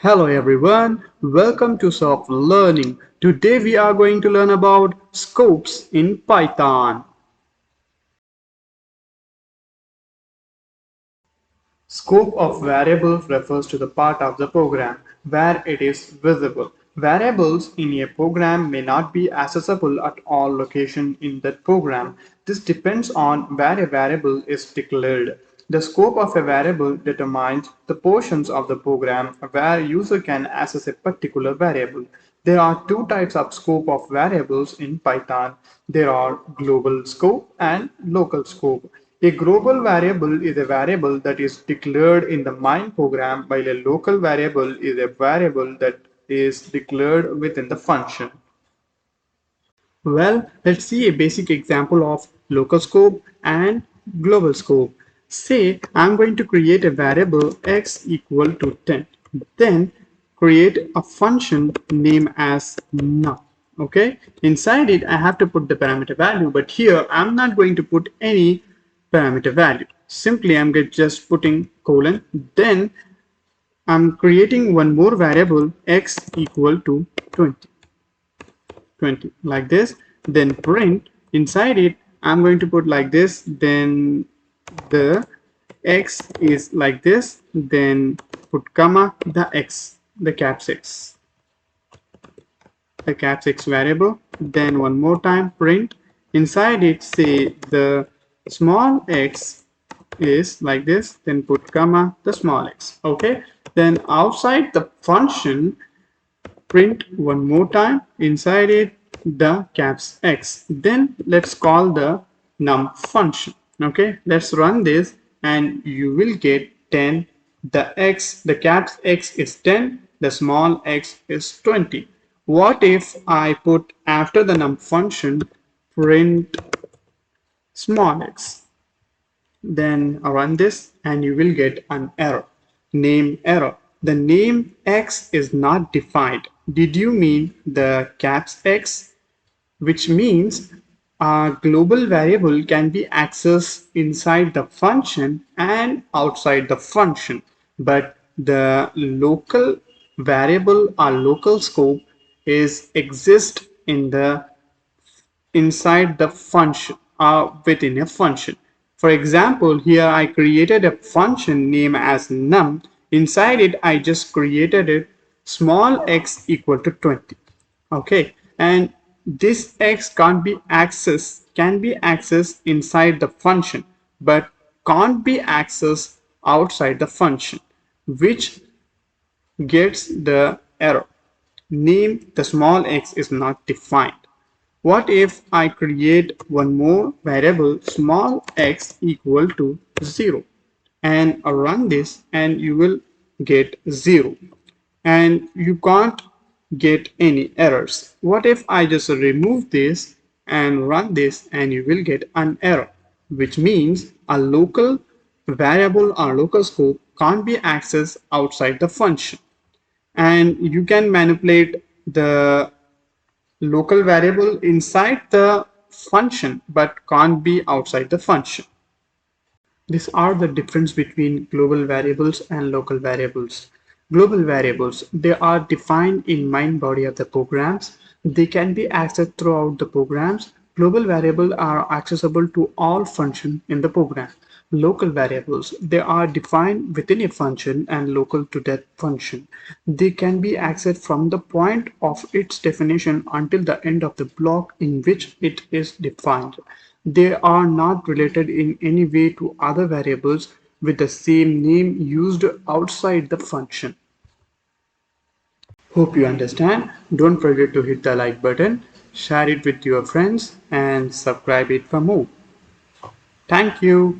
Hello everyone, welcome to Soft Learning. Today we are going to learn about scopes in Python. Scope of variables refers to the part of the program where it is visible. Variables in a program may not be accessible at all locations in that program. This depends on where a variable is declared. The scope of a variable determines the portions of the program where user can access a particular variable. There are two types of scope of variables in Python. There are global scope and local scope. A global variable is a variable that is declared in the main program, while a local variable is a variable that is declared within the function. Well, let's see a basic example of local scope and global scope. Say I'm going to create a variable x equal to 10. Then create a function name as num. Okay, inside it I have to put the parameter value, but here I'm not going to put any parameter value. Simply I'm just putting colon. Then I'm creating one more variable x equal to 20 like this. Then print inside it I'm going to put like this. Then the x is like this. Then put comma the caps x variable. Then one more time print inside it, say the small x is like this. Then put comma the small x. Okay, then outside the function print one more time inside it the caps x. Then let's call the num function. Okay, let's run this and you will get 10. The caps x is 10, the small x is 20. What if I put after the num function print small x? Then run this and you will get an error. Name error. The name x is not defined. Did you mean the caps x? Which means a global variable can be accessed inside the function and outside the function, but the local variable or local scope is exist in the inside the function or within a function. For example, here I created a function name as num. Inside it, I just created it small x equal to 20. Okay, and this x can be accessed inside the function, but can't be accessed outside the function, which gets the error. Name the small x is not defined. What if I create one more variable small x equal to 0 and run this and you will get 0 and you can't get any errors. What if I just remove this and run this and you will get an error, which means a local variable or local scope can't be accessed outside the function. And you can manipulate the local variable inside the function but can't be outside the function. These are the difference between global variables and local variables. Global variables, they are defined in main body of the programs. They can be accessed throughout the programs. Global variables are accessible to all functions in the program. Local variables, they are defined within a function and local to that function. They can be accessed from the point of its definition until the end of the block in which it is defined. They are not related in any way to other variables with the same name used outside the function. Hope you understand. Don't forget to hit the like button, share it with your friends and subscribe it for more. Thank you.